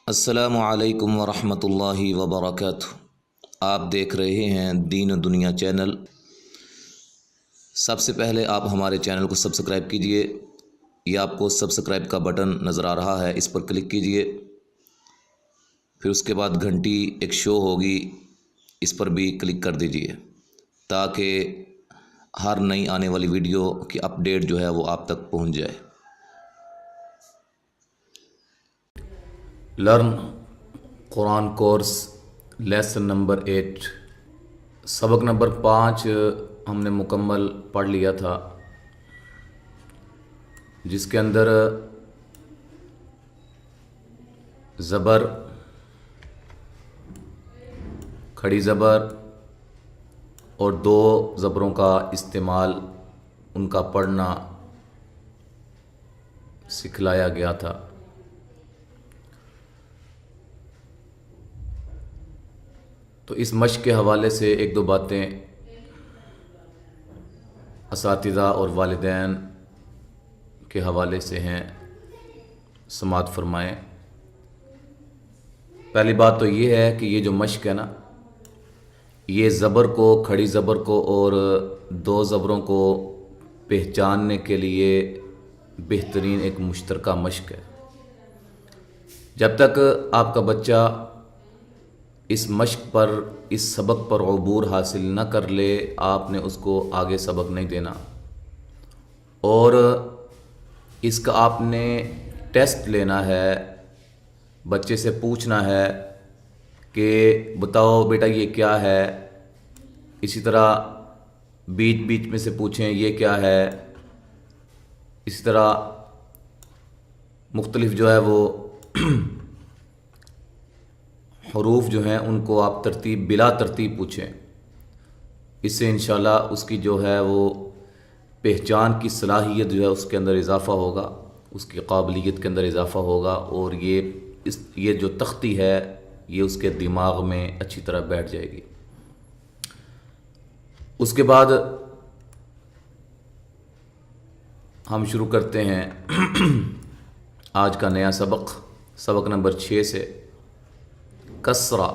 السلام علیکم ورحمۃ اللہ وبرکاتہ۔ آپ دیکھ رہے ہیں دین و دنیا چینل۔ سب سے پہلے آپ ہمارے چینل کو سبسکرائب کیجئے۔ یہ آپ کو سبسکرائب کا بٹن نظر آ رہا ہے، اس پر کلک کیجئے۔ پھر اس کے بعد گھنٹی ایک شو ہوگی، اس پر بھی کلک کر دیجئے تاکہ ہر نئی آنے والی ویڈیو کی اپڈیٹ جو ہے وہ آپ تک پہنچ جائے۔ لرن قرآن کورس لیسن نمبر 8 سبق نمبر 5 ہم نے مکمل پڑھ لیا تھا، جس کے اندر زبر، کھڑی زبر اور دو زبروں کا استعمال، ان کا پڑھنا سکھلایا گیا تھا۔ تو اس مشق کے حوالے سے ایک دو باتیں اساتذہ اور والدین کے حوالے سے ہیں، سماعت فرمائیں۔ پہلی بات تو یہ ہے کہ یہ جو مشق ہے نا، یہ زبر کو، کھڑی زبر کو اور دو زبروں کو پہچاننے کے لیے بہترین ایک مشترکہ مشق ہے۔ جب تک آپ کا بچہ اس مشق پر، اس سبق پر عبور حاصل نہ کر لے، آپ نے اس کو آگے سبق نہیں دینا، اور اس کا آپ نے ٹیسٹ لینا ہے، بچے سے پوچھنا ہے کہ بتاؤ بیٹا یہ کیا ہے۔ اسی طرح بیچ بیچ میں سے پوچھیں یہ کیا ہے۔ اسی طرح مختلف جو ہے وہ حروف جو ہیں ان کو آپ ترتیب بلا ترتیب پوچھیں۔ اس سے انشاءاللہ اس کی جو ہے وہ پہچان کی صلاحیت جو ہے اس کے اندر اضافہ ہوگا، اس کی قابلیت کے اندر اضافہ ہوگا، اور یہ جو تختی ہے یہ اس کے دماغ میں اچھی طرح بیٹھ جائے گی۔ اس کے بعد ہم شروع کرتے ہیں آج کا نیا سبق، سبق نمبر 6 سے۔ کسرہ،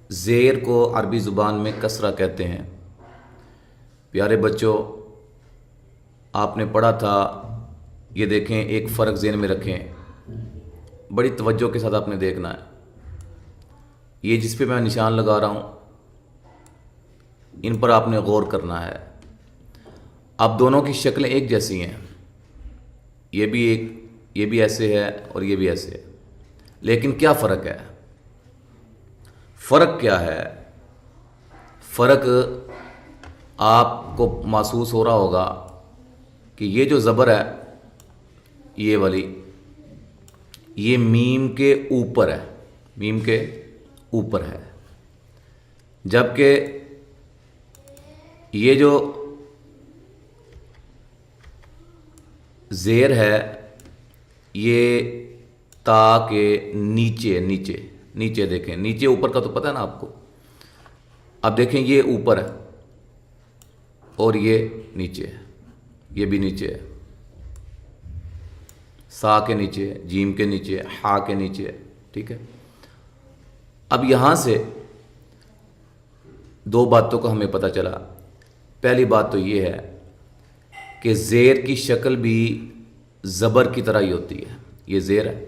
زیر کو عربی زبان میں کسرہ کہتے ہیں۔ پیارے بچوں، آپ نے پڑھا تھا، یہ دیکھیں، ایک فرق ذہن میں رکھیں، بڑی توجہ کے ساتھ آپ نے دیکھنا ہے۔ یہ جس پہ میں نشان لگا رہا ہوں، ان پر آپ نے غور کرنا ہے۔ اب دونوں کی شکلیں ایک جیسی ہیں، یہ بھی ایسے ہے اور یہ بھی ایسے ہے، لیکن کیا فرق ہے؟ فرق کیا ہے؟ فرق آپ کو محسوس ہو رہا ہوگا کہ یہ جو زبر ہے، یہ والی، یہ میم کے اوپر ہے، میم کے اوپر ہے، جبکہ یہ جو زیر ہے یہ تا کے نیچے نیچے دیکھیں، نیچے اوپر کا تو پتہ ہے نا آپ کو۔ اب دیکھیں یہ اوپر ہے اور یہ نیچے ہے، یہ بھی نیچے ہے، سا کے نیچے، جیم کے نیچے، ہا کے نیچے، ٹھیک ہے۔ اب یہاں سے دو باتوں کا ہمیں پتہ چلا۔ پہلی بات تو یہ ہے کہ زیر کی شکل بھی زبر کی طرح ہی ہوتی ہے۔ یہ زیر ہے،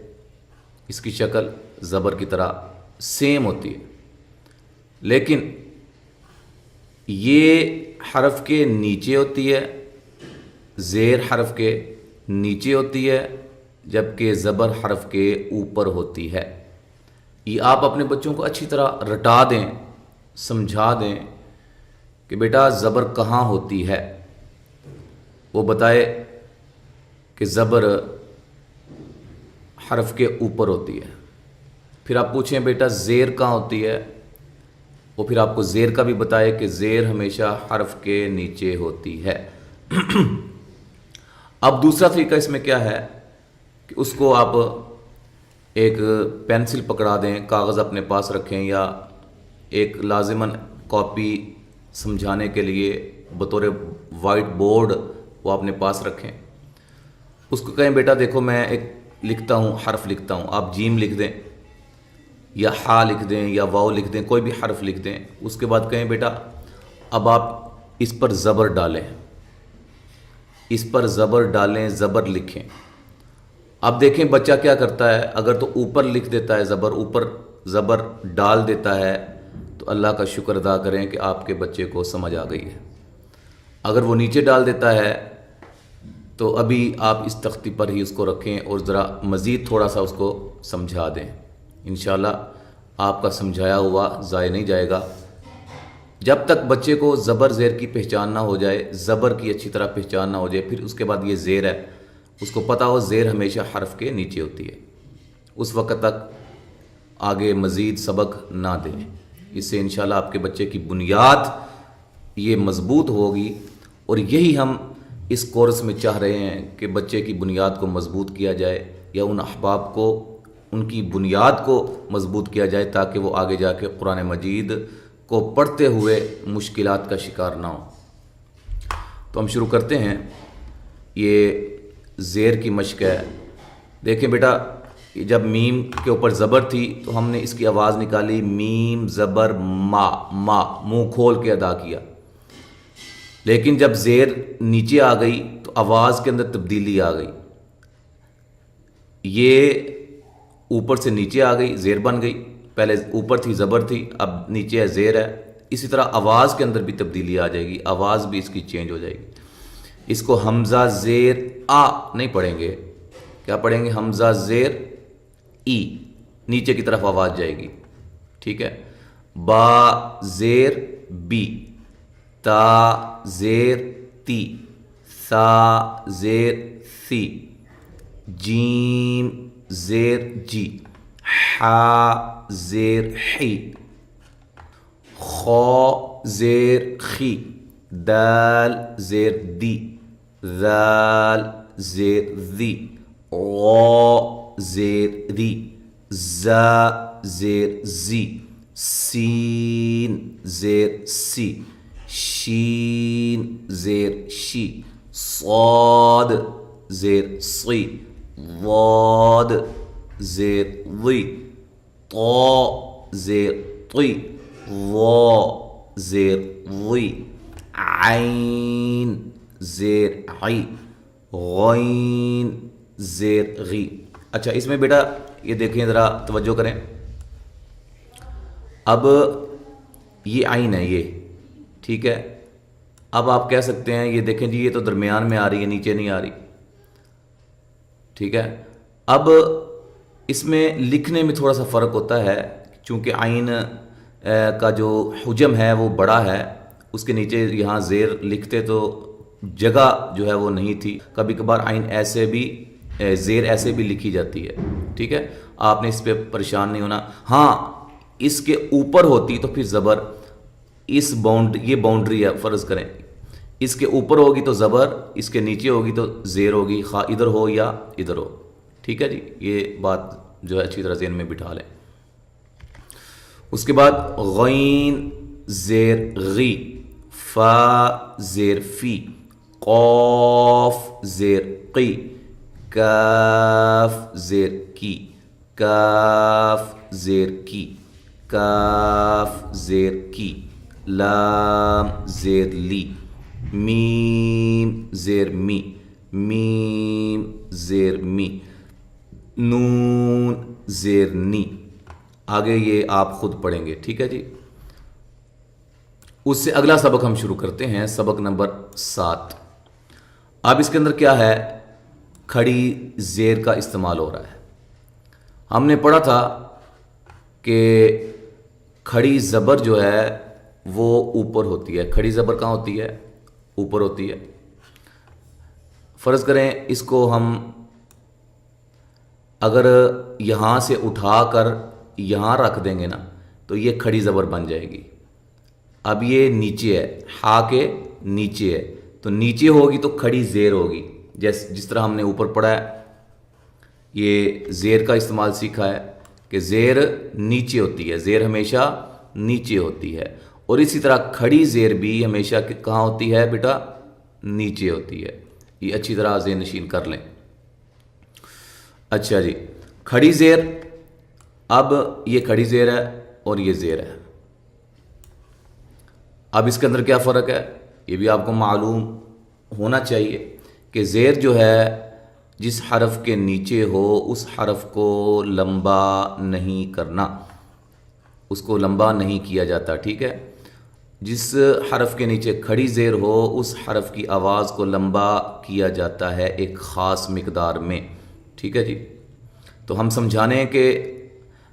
اس کی شکل زبر کی طرح سیم ہوتی ہے، لیکن یہ حرف کے نیچے ہوتی ہے، زیر حرف کے نیچے ہوتی ہے، جبکہ زبر حرف کے اوپر ہوتی ہے۔ یہ آپ اپنے بچوں کو اچھی طرح رٹا دیں، سمجھا دیں کہ بیٹا زبر کہاں ہوتی ہے، وہ بتائے کہ زبر حرف کے اوپر ہوتی ہے۔ پھر آپ پوچھیں بیٹا زیر کہاں ہوتی ہے، وہ پھر آپ کو زیر کا بھی بتائے کہ زیر ہمیشہ حرف کے نیچے ہوتی ہے۔ اب دوسرا طریقہ اس میں کیا ہے کہ اس کو آپ ایک پینسل پکڑا دیں، کاغذ اپنے پاس رکھیں، یا ایک لازماً کاپی سمجھانے کے لیے بطور وائٹ بورڈ وہ اپنے پاس رکھیں۔ اس کو کہیں بیٹا دیکھو میں ایک لکھتا ہوں، حرف لکھتا ہوں، آپ جیم لکھ دیں یا ہا لکھ دیں یا واو لکھ دیں، کوئی بھی حرف لکھ دیں، اس کے بعد کہیں بیٹا اب آپ اس پر زبر ڈالیں، اس پر زبر ڈالیں، زبر لکھیں۔ اب دیکھیں بچہ کیا کرتا ہے، اگر تو اوپر لکھ دیتا ہے زبر، اوپر زبر ڈال دیتا ہے تو اللہ کا شکر ادا کریں کہ آپ کے بچے کو سمجھ آ گئی ہے۔ اگر وہ نیچے ڈال دیتا ہے تو ابھی آپ اس تختی پر ہی اس کو رکھیں اور ذرا مزید تھوڑا سا اس کو سمجھا دیں، انشاءاللہ آپ کا سمجھایا ہوا ضائع نہیں جائے گا۔ جب تک بچے کو زبر زیر کی پہچان نہ ہو جائے، زبر کی اچھی طرح پہچان نہ ہو جائے، پھر اس کے بعد یہ زیر ہے، اس کو پتہ ہو زیر ہمیشہ حرف کے نیچے ہوتی ہے، اس وقت تک آگے مزید سبق نہ دیں۔ اس سے انشاءاللہ آپ کے بچے کی بنیاد یہ مضبوط ہوگی، اور یہی ہم اس کورس میں چاہ رہے ہیں کہ بچے کی بنیاد کو مضبوط کیا جائے، یا ان احباب کو ان کی بنیاد کو مضبوط کیا جائے تاکہ وہ آگے جا کے قرآن مجید کو پڑھتے ہوئے مشکلات کا شکار نہ ہوں۔ تو ہم شروع کرتے ہیں۔ یہ زیر کی مشق ہے۔ دیکھیں بیٹا، جب میم کے اوپر زبر تھی تو ہم نے اس کی آواز نکالی، میم زبر ما، ما، منہ کھول کے ادا کیا، لیکن جب زیر نیچے آ گئی تو آواز کے اندر تبدیلی آ گئی، یہ اوپر سے نیچے آ گئی، زیر بن گئی، پہلے اوپر تھی زبر تھی، اب نیچے ہے زیر ہے۔ اسی طرح آواز کے اندر بھی تبدیلی آ جائے گی، آواز بھی اس کی چینج ہو جائے گی۔ اس کو حمزہ زیر آ نہیں پڑھیں گے، کیا پڑھیں گے؟ حمزہ زیر ای، نیچے کی طرف آواز جائے گی، ٹھیک ہے۔ با زیر بی، تا زیر تی، ثا زیر ثی، جیم زیر جی، حا زیر حی، خا زیر خی، دال زیر دی، ذال زیر ذی، غا زیر ری، زا زیر زی، سین زیر سی، شین زیر شی، صاد زیر صی، ضاد زیر ضی، طا زیر طی، ظا زیر ضی، عین زیر عی، غین زیر غی۔ اچھا، اس میں بیٹا یہ دیکھیں، ذرا توجہ کریں۔ اب یہ عین ہے، یہ ٹھیک ہے۔ اب آپ کہہ سکتے ہیں یہ دیکھیں جی، یہ تو درمیان میں آ رہی ہے، نیچے نہیں آ رہی، ٹھیک ہے۔ اب اس میں لکھنے میں تھوڑا سا فرق ہوتا ہے، چونکہ عین کا جو حجم ہے وہ بڑا ہے، اس کے نیچے یہاں زیر لکھتے تو جگہ جو ہے وہ نہیں تھی، کبھی کبھار عین ایسے بھی زیر ایسے بھی لکھی جاتی ہے، ٹھیک ہے۔ آپ نے اس پہ پریشان نہیں ہونا۔ ہاں، اس کے اوپر ہوتی تو پھر زبر، اس یہ باؤنڈری ہے، فرض کریں اس کے اوپر ہوگی تو زبر، اس کے نیچے ہوگی تو زیر ہوگی، خواہ ادھر ہو یا ادھر ہو، ٹھیک ہے جی۔ یہ بات جو ہے اچھی طرح ذہن میں بٹھا لیں۔ اس کے بعد غین زیر غی، فا زیر فی، قاف زیر قی، کاف زیر کی، کاف زیر کی، کاف زیر کی، لام زیر لی، میم زیر می، میم زیر می، نون زیر نی۔ آگے یہ آپ خود پڑھیں گے، ٹھیک ہے جی۔ اس سے اگلا سبق ہم شروع کرتے ہیں، سبق نمبر 7۔ اب اس کے اندر کیا ہے؟ کھڑی زیر کا استعمال ہو رہا ہے۔ ہم نے پڑھا تھا کہ کھڑی زبر جو ہے وہ اوپر ہوتی ہے۔ کھڑی زبر کہاں ہوتی ہے؟ اوپر ہوتی ہے۔ فرض کریں اس کو ہم اگر یہاں سے اٹھا کر یہاں رکھ دیں گے نا تو یہ کھڑی زبر بن جائے گی۔ اب یہ نیچے ہے، ہا کے نیچے ہے، تو نیچے ہوگی تو کھڑی زیر ہوگی، جس طرح ہم نے اوپر پڑھا ہے۔ یہ زیر کا استعمال سیکھا ہے کہ زیر نیچے ہوتی ہے، زیر ہمیشہ نیچے ہوتی ہے، اور اسی طرح کھڑی زیر بھی ہمیشہ کہاں ہوتی ہے بیٹا؟ نیچے ہوتی ہے۔ یہ اچھی طرح ذہن نشین کر لیں۔ اچھا جی، کھڑی زیر، اب یہ کھڑی زیر ہے اور یہ زیر ہے. اب اس کے اندر کیا فرق ہے یہ بھی آپ کو معلوم ہونا چاہیے کہ زیر جو ہے جس حرف کے نیچے ہو اس حرف کو لمبا نہیں کرنا، اس کو لمبا نہیں کیا جاتا. ٹھیک ہے، جس حرف کے نیچے کھڑی زیر ہو اس حرف کی آواز کو لمبا کیا جاتا ہے ایک خاص مقدار میں. ٹھیک ہے جی، تو ہم سمجھانے کے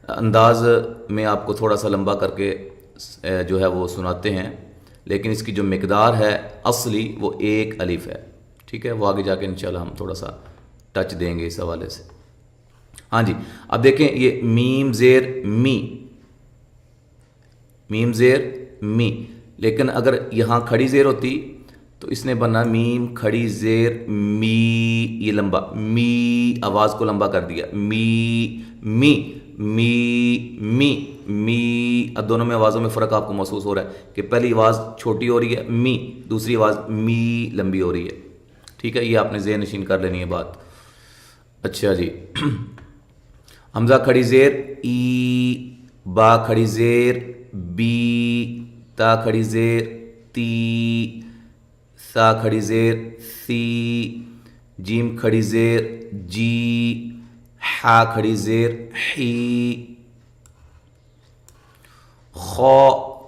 انداز میں آپ کو تھوڑا سا لمبا کر کے جو ہے وہ سناتے ہیں، لیکن اس کی جو مقدار ہے اصلی وہ ایک الف ہے. ٹھیک ہے، وہ آگے جا کے انشاءاللہ ہم تھوڑا سا ٹچ دیں گے اس حوالے سے. ہاں جی، اب دیکھیں یہ میم زیر می، میم زیر می، لیکن اگر یہاں کھڑی زیر ہوتی تو اس نے بننا میم کھڑی زیر می، یہ لمبا می، آواز کو لمبا کر دیا، می می می می می. اب دونوں میں آوازوں میں فرق آپ کو محسوس ہو رہا ہے کہ پہلی آواز چھوٹی ہو رہی ہے می، دوسری آواز می لمبی ہو رہی ہے. ٹھیک ہے، یہ آپ نے ذہن نشین کر لینی ہے بات. اچھا جی، حمزہ کھڑی زیر ای، با کھڑی زیر بی، تا کھڑی زیر تی، سا کھڑی زیر سی، جیم کھڑی زیر جی، حا کھڑی زیر حی، خو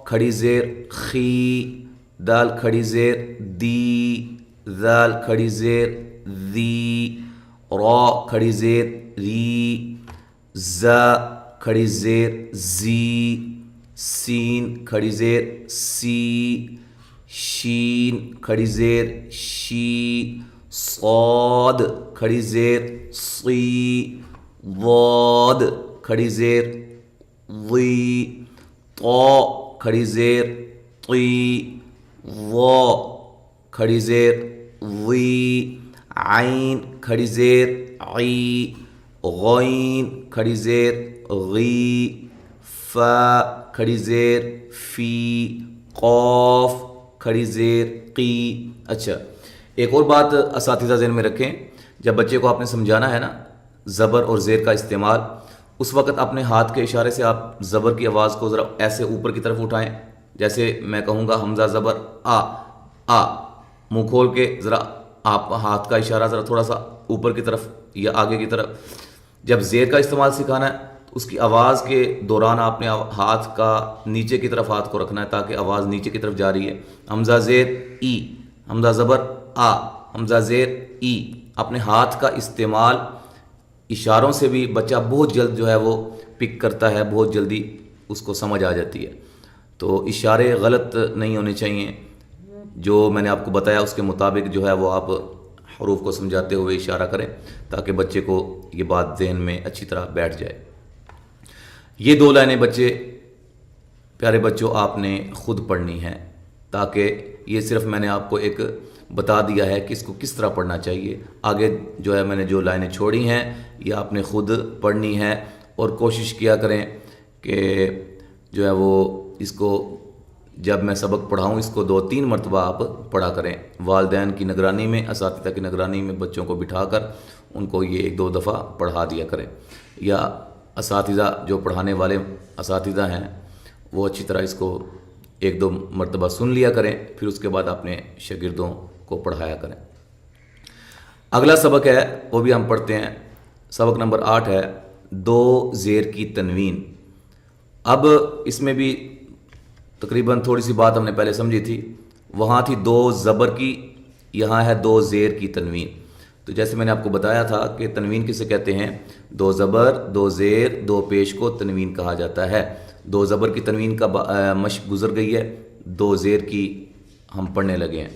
کھڑی زیر خی، دال کھڑی زیر دی، ذال کھڑی زیر ذی، را کھڑی زیر ری، زا کھڑی زیر زی، سین کھڑی زیر سی، شین کھڑی زیر شی، صاد کھڑی زیر صی، ضاد کھڑی زیر ضی، طا کھڑی زیر طی، ظا کھڑی زیر ظی، عین کھڑی زیر عی، غین کھڑی زیر غی، فا کھڑی زیر فی، قاف کھڑی زیر قی. اچھا، ایک اور بات اساتذہ ذہن میں رکھیں، جب بچے کو آپ نے سمجھانا ہے نا زبر اور زیر کا استعمال، اس وقت اپنے ہاتھ کے اشارے سے آپ زبر کی آواز کو ذرا ایسے اوپر کی طرف اٹھائیں. جیسے میں کہوں گا حمزہ زبر آ، آ، منہ کھول کے ذرا آپ ہاتھ کا اشارہ ذرا تھوڑا سا اوپر کی طرف یا آگے کی طرف. جب زیر کا استعمال سکھانا ہے تو اس کی آواز کے دوران آپ نے ہاتھ کا نیچے کی طرف ہاتھ کو رکھنا ہے تاکہ آواز نیچے کی طرف جا رہی ہے. حمزہ زیر ای، حمزہ زبر آ، حمزہ زیر ای. اپنے ہاتھ کا استعمال اشاروں سے بھی بچہ بہت جلد جو ہے وہ پک کرتا ہے، بہت جلدی اس کو سمجھ آ جاتی ہے. تو اشارے غلط نہیں ہونے چاہیے، جو میں نے آپ کو بتایا اس کے مطابق جو ہے وہ آپ حروف کو سمجھاتے ہوئے اشارہ کریں تاکہ بچے کو یہ بات ذہن میں اچھی طرح بیٹھ جائے. یہ دو لائنیں بچے پیارے بچوں آپ نے خود پڑھنی ہیں، تاکہ یہ صرف میں نے آپ کو ایک بتا دیا ہے کہ اس کو کس طرح پڑھنا چاہیے. آگے جو ہے میں نے جو لائنیں چھوڑی ہیں یہ آپ نے خود پڑھنی ہے، اور کوشش کیا کریں کہ جو ہے وہ اس کو جب میں سبق پڑھاؤں اس کو 2-3 مرتبہ آپ پڑھا کریں. والدین کی نگرانی میں، اساتذہ کی نگرانی میں بچوں کو بٹھا کر ان کو یہ 1-2 دفعہ پڑھا دیا کریں، یا اساتذہ جو پڑھانے والے اساتذہ ہیں وہ اچھی طرح اس کو 1-2 مرتبہ سن لیا کریں، پھر اس کے بعد اپنے شاگردوں کو پڑھایا کریں. اگلا سبق ہے وہ بھی ہم پڑھتے ہیں، سبق نمبر 8 ہے 2 زیر کی تنوین. اب اس میں بھی تقریباً تھوڑی سی بات ہم نے پہلے سمجھی تھی، وہاں تھی 2 زبر کی، یہاں ہے 2 زیر کی تنوین. تو جیسے میں نے آپ کو بتایا تھا کہ تنوین کسے کہتے ہیں، 2 زبر 2 زیر 2 پیش کو تنوین کہا جاتا ہے. 2 زبر کی تنوین کا مشق گزر گئی ہے، 2 زیر کی ہم پڑھنے لگے ہیں.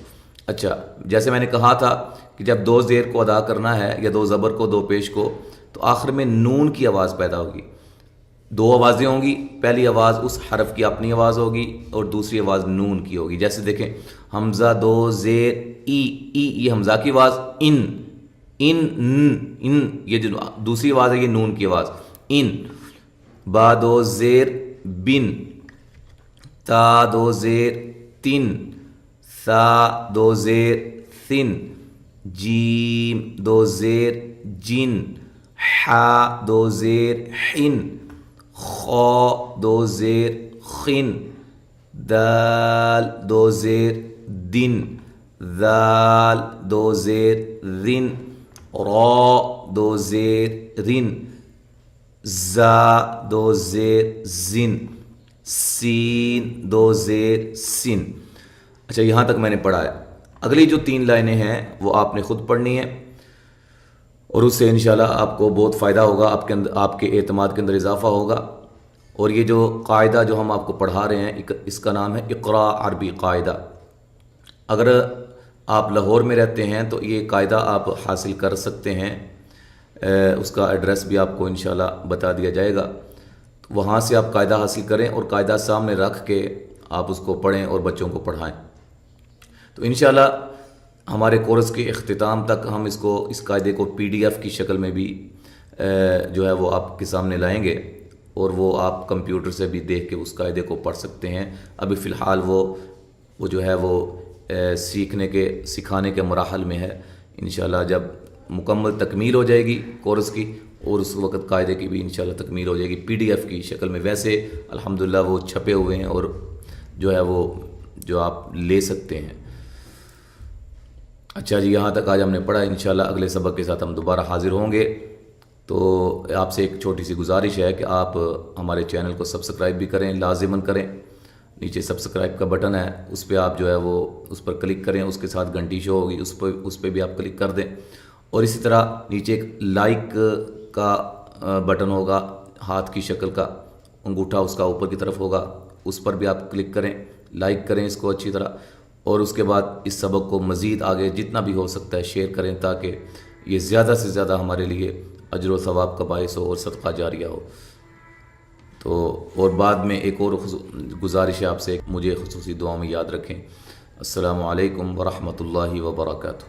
اچھا، جیسے میں نے کہا تھا کہ جب 2 زیر کو ادا کرنا ہے یا 2 زبر کو 2 پیش کو، تو آخر میں نون کی آواز پیدا ہوگی. 2 آوازیں ہوں گی، پہلی آواز اس حرف کی اپنی آواز ہوگی اور دوسری آواز نون کی ہوگی. جیسے دیکھیں حمزہ 2 زیر ای، ای یہ حمزہ کی آواز، ان یہ جو دوسری آواز ہے یہ نون کی آواز ان. با 2 زیر بن، تا 2 زیر تن، سا 2 زیر سن، جیم 2 زیر جن، حا دو زیر حن، خا دو زیر خن، دال دو زیر دن، ذال دو زیر ذن، را دو زیر رن، زا دو زیر زن، سین دو زیر سن۔ اچھا یہاں تک میں نے پڑھا ہے۔ اگلی جو 3 لائنیں ہیں وہ آپ نے خود پڑھنی ہیں، اور اس سے انشاءاللہ آپ کو بہت فائدہ ہوگا، آپ کے اعتماد کے اندر اضافہ ہوگا۔ اور یہ جو قاعدہ جو ہم آپ کو پڑھا رہے ہیں اس کا نام ہے اقرا عربی قاعدہ۔ اگر آپ لاہور میں رہتے ہیں تو یہ قاعدہ آپ حاصل کر سکتے ہیں، اس کا ایڈریس بھی آپ کو انشاءاللہ بتا دیا جائے گا، وہاں سے آپ قاعدہ حاصل کریں اور قاعدہ سامنے رکھ کے آپ اس کو پڑھیں اور بچوں کو پڑھائیں۔ تو انشاءاللہ ہمارے کورس کے اختتام تک ہم اس قاعدے کو PDF کی شکل میں بھی جو ہے وہ آپ کے سامنے لائیں گے، اور وہ آپ کمپیوٹر سے بھی دیکھ کے اس قاعدے کو پڑھ سکتے ہیں۔ ابھی فی الحال وہ جو ہے وہ سکھانے کے مراحل میں ہے۔ انشاءاللہ جب مکمل تکمیل ہو جائے گی کورس کی، اور اس وقت قاعدے کی بھی انشاءاللہ تکمیل ہو جائے گی PDF کی شکل میں۔ ویسے الحمدللہ وہ چھپے ہوئے ہیں اور جو ہے وہ جو آپ لے سکتے ہیں۔ اچھا جی، یہاں تک آج ہم نے پڑھا۔ انشاءاللہ اگلے سبق کے ساتھ ہم دوبارہ حاضر ہوں گے۔ تو آپ سے ایک چھوٹی سی گزارش ہے کہ آپ ہمارے چینل کو سبسکرائب بھی کریں، لازماً کریں۔ نیچے سبسکرائب کا بٹن ہے، اس پہ آپ جو ہے وہ اس پر کلک کریں، اس کے ساتھ گھنٹی شو ہوگی، اس پہ بھی آپ کلک کر دیں۔ اور اسی طرح نیچے ایک لائک کا بٹن ہوگا ہاتھ کی شکل کا، انگوٹھا اس کا اوپر کی طرف ہوگا، اس پر بھی آپ کلک کریں، لائک کریں اس کو اچھی طرح، اور اس کے بعد اس سبق کو مزید آگے جتنا بھی ہو سکتا ہے شیئر کریں، تاکہ یہ زیادہ سے زیادہ ہمارے لیے اجر و ثواب کا باعث ہو اور صدقہ جاریہ ہو۔ تو اور بعد میں ایک اور گزارش ہے آپ سے، مجھے خصوصی دعا میں یاد رکھیں۔ السلام علیکم ورحمۃ اللہ وبرکاتہ۔